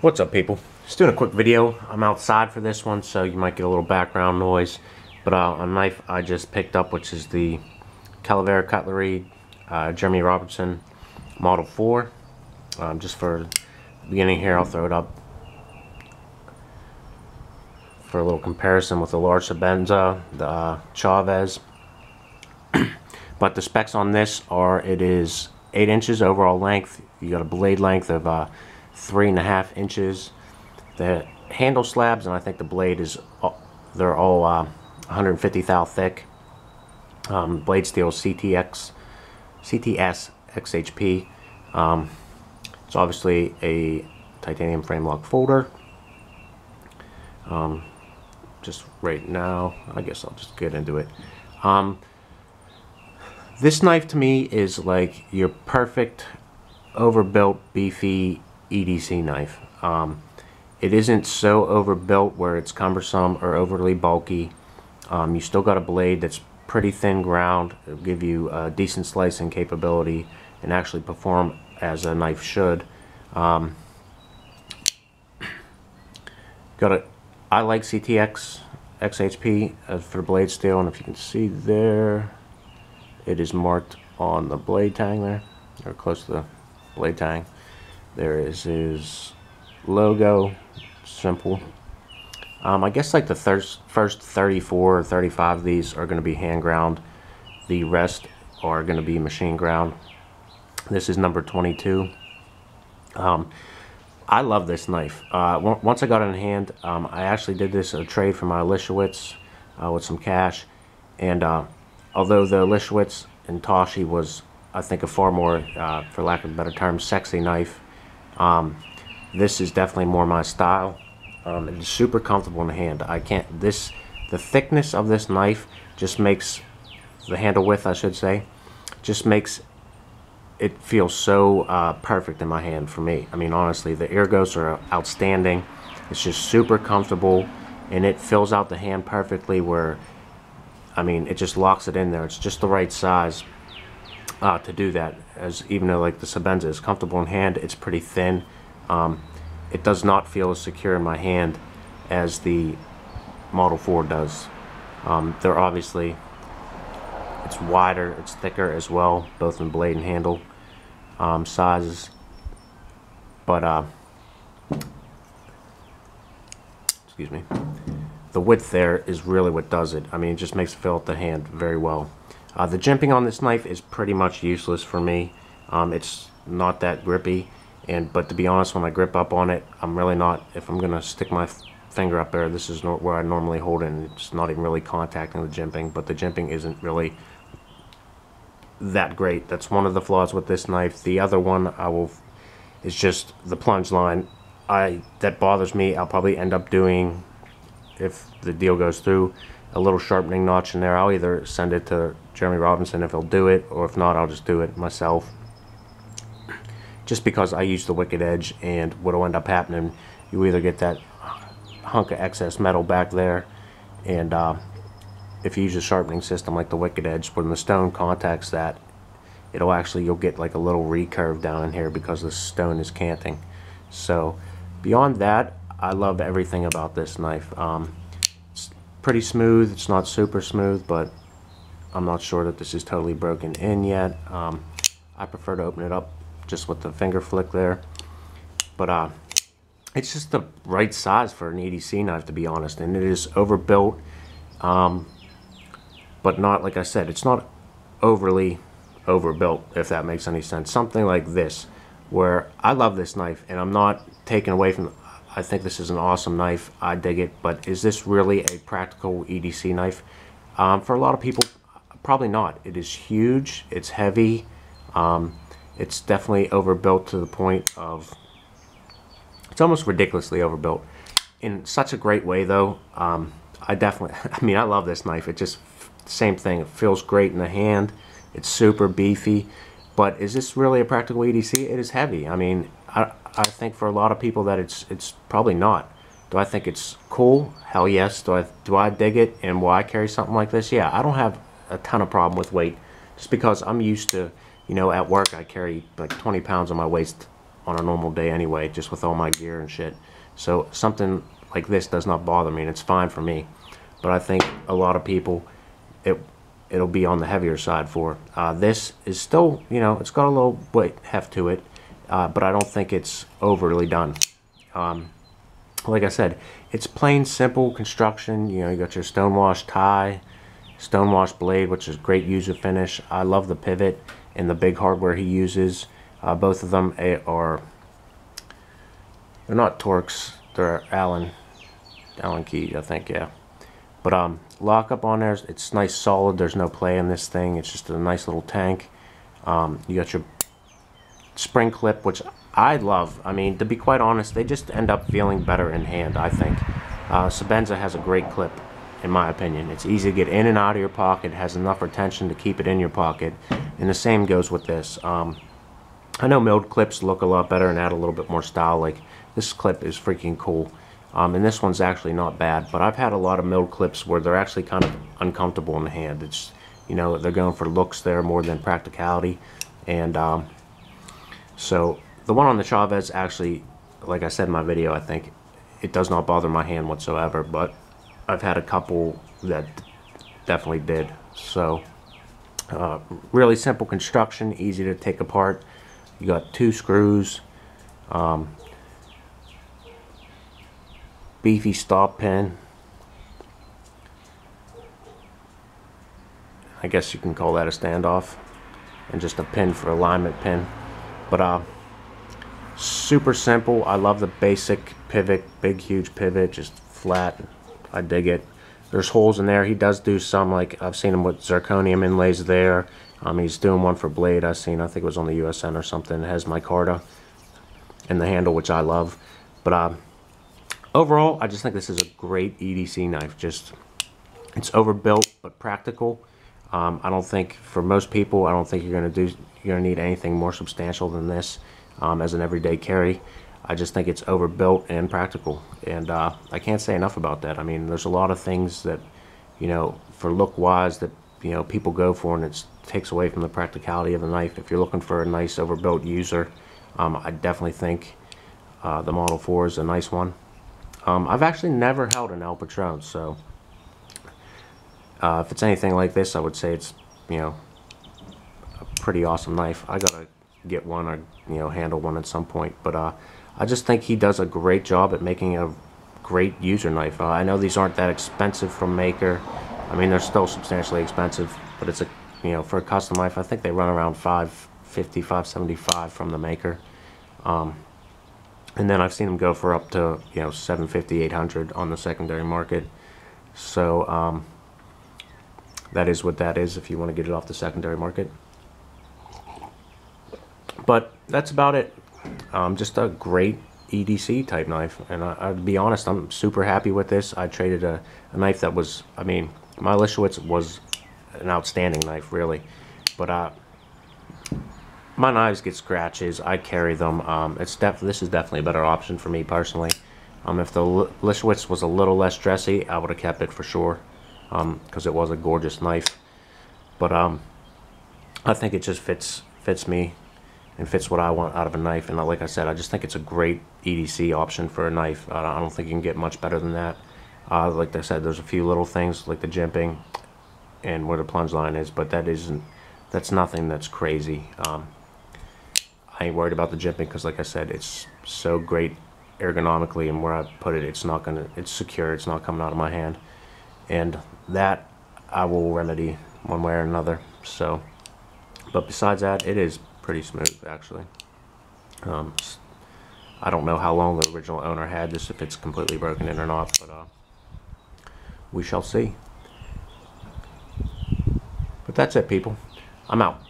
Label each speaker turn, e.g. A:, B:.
A: What's up, people? Just doing a quick video. I'm outside for this one, so you might get a little background noise. But a knife I just picked up, which is the Calavera Cutlery Jeremy Robertson Model 4. Just for the beginning here, I'll throw it up for a little comparison with the large Sabenza, the Chavez. But the specs on this are, it is 8 inches overall length. You got a blade length of 3.5 inches. The handle slabs, and I think the blade is, they're all 150 thou thick. Blade steel CTS XHP. It's obviously a titanium frame lock folder. Just right now, I guess I'll just get into it. This knife to me is like your perfect overbuilt beefy EDC knife. It isn't so overbuilt where it's cumbersome or overly bulky. You still got a blade that's pretty thin ground. It'll give you a decent slicing capability and actually perform as a knife should. I like CTX XHP for blade steel, and if you can see there, it is marked on the blade tang there, or close to the blade tang. There is his logo. Simple. I guess like the first 34 or 35 of these are going to be hand ground. The rest are going to be machine ground. This is number 22. I love this knife. Once I got it in hand, I actually did this a trade for my Lishowitz with some cash, and although the Lishowitz and Toshi was, I think, a far more, for lack of a better term, sexy knife, this is definitely more my style. It's super comfortable in the hand. The thickness of this knife just makes, the handle width I should say, just makes it feel so perfect in my hand for me. I mean, honestly, the ergos are outstanding. It's just super comfortable, and it fills out the hand perfectly where, I mean, it just locks it in there. It's just the right size to do that. As even though like the Sabenza is comfortable in hand, it's pretty thin. It does not feel as secure in my hand as the Model 4 does. They're obviously, it's wider, it's thicker as well, both in blade and handle sizes. But excuse me, the width there is really what does it. I mean, it just makes it fill out the hand very well. The jimping on this knife is pretty much useless for me. It's not that grippy, but to be honest, when I grip up on it, I'm really not, if I'm gonna stick my finger up there, this is where I normally hold it, and it's not even really contacting the jimping, but the jimping isn't really that great. That's one of the flaws with this knife. The other one is just the plunge line. That bothers me. I'll probably end up doing, if the deal goes through, a little sharpening notch in there. I'll either send it to Jeremy Robinson if he'll do it, or if not, I'll just do it myself. Just because I use the wicked edge, and what'll end up happening, you either get that hunk of excess metal back there, and if you use a sharpening system like the wicked edge, when the stone contacts that, you'll get like a little recurve down in here because the stone is canting. So beyond that, I love everything about this knife. It's pretty smooth. It's not super smooth, but I'm not sure that this is totally broken in yet. I prefer to open it up just with the finger flick there, but it's just the right size for an EDC knife, to be honest, and it is overbuilt, but not, like I said, it's not overly overbuilt, if that makes any sense. Something like this, where I love this knife, and I'm not taking away from, I think this is an awesome knife, I dig it, but is this really a practical EDC knife? For a lot of people, probably not. It is huge, it's heavy, it's definitely overbuilt to the point of, it's almost ridiculously overbuilt. In such a great way though. I love this knife. It just, same thing, it feels great in the hand. It's super beefy. But is this really a practical EDC? It is heavy. I mean, I think for a lot of people that it's probably not. Do I think it's cool? Hell yes. Do I dig it, and will I carry something like this? Yeah, I don't have a ton of problem with weight, just because I'm used to, you know, at work I carry like 20 pounds on my waist on a normal day anyway, just with all my gear and shit. So something like this does not bother me, and it's fine for me. But I think a lot of people, it'll be on the heavier side for. This is still, you know, it's got a little weight heft to it, but I don't think it's overly done. Like I said, it's plain simple construction. You know, you got your stonewash tie, stonewash blade, which is great user finish. I love the pivot and the big hardware he uses. Both of them are, they're not Torx, they're Allen key, I think, yeah. But lockup on there, it's nice solid. There's no play in this thing. It's just a nice little tank. You got your spring clip, which I love. I mean, to be quite honest, they just end up feeling better in hand, I think. Sebenza has a great clip, in my opinion. It's easy to get in and out of your pocket, has enough retention to keep it in your pocket, and the same goes with this. I know milled clips look a lot better and add a little bit more style. Like, this clip is freaking cool. And this one's actually not bad, but I've had a lot of milled clips where they're actually kind of uncomfortable in the hand. It's, you know, they're going for looks there more than practicality. And so the one on the Chavez, actually, like I said in my video, I think it does not bother my hand whatsoever, but I've had a couple that definitely did. So really simple construction, easy to take apart. You got 2 screws, beefy stop pin. I guess you can call that a standoff, and just a pin for alignment pin. But super simple. I love the basic pivot, big huge pivot, just flat. I dig it. There's holes in there. He does do some, like I've seen him with zirconium inlays there. He's doing one for blade. I think it was on the USN or something. It has micarta in the handle, which I love. But overall, I just think this is a great EDC knife. Just, it's overbuilt but practical. I don't think, for most people, I don't think you're gonna need anything more substantial than this as an everyday carry. I just think it's overbuilt and practical, and I can't say enough about that. I mean, there's a lot of things that, you know, for look wise, that, you know, people go for, and it takes away from the practicality of the knife. If you're looking for a nice overbuilt user, I definitely think the Model 4 is a nice one. I've actually never held an El Patron, so if it's anything like this, I would say it's, you know, a pretty awesome knife. I gotta get one, or, you know, handle one at some point. But I just think he does a great job at making a great user knife. I know these aren't that expensive from maker. I mean, they're still substantially expensive, but it's a, you know, for a custom knife, I think they run around $550, $575 from the maker. And then I've seen them go for up to, you know, $750, $800 on the secondary market. So that is what that is if you want to get it off the secondary market. But that's about it. Just a great EDC type knife, and I'd be honest, I'm super happy with this. I traded a knife that was, I mean, my Lischwitz was an outstanding knife, really, but my knives get scratches. I carry them. This is definitely a better option for me personally. If the Lischwitz was a little less dressy, I would have kept it for sure, because it was a gorgeous knife. But I think it just fits me and fits what I want out of a knife. And like I said, I just think it's a great EDC option for a knife. I don't think you can get much better than that. Like I said, there's a few little things like the jimping and where the plunge line is, but that's nothing that's crazy. I ain't worried about the jimping because, like I said, it's so great ergonomically, and where I put it, it's secure, it's not coming out of my hand, and that I will remedy one way or another. So, but besides that, it is pretty smooth, actually. I don't know how long the original owner had this, if it's completely broken in or not, but we shall see. But that's it, people. I'm out.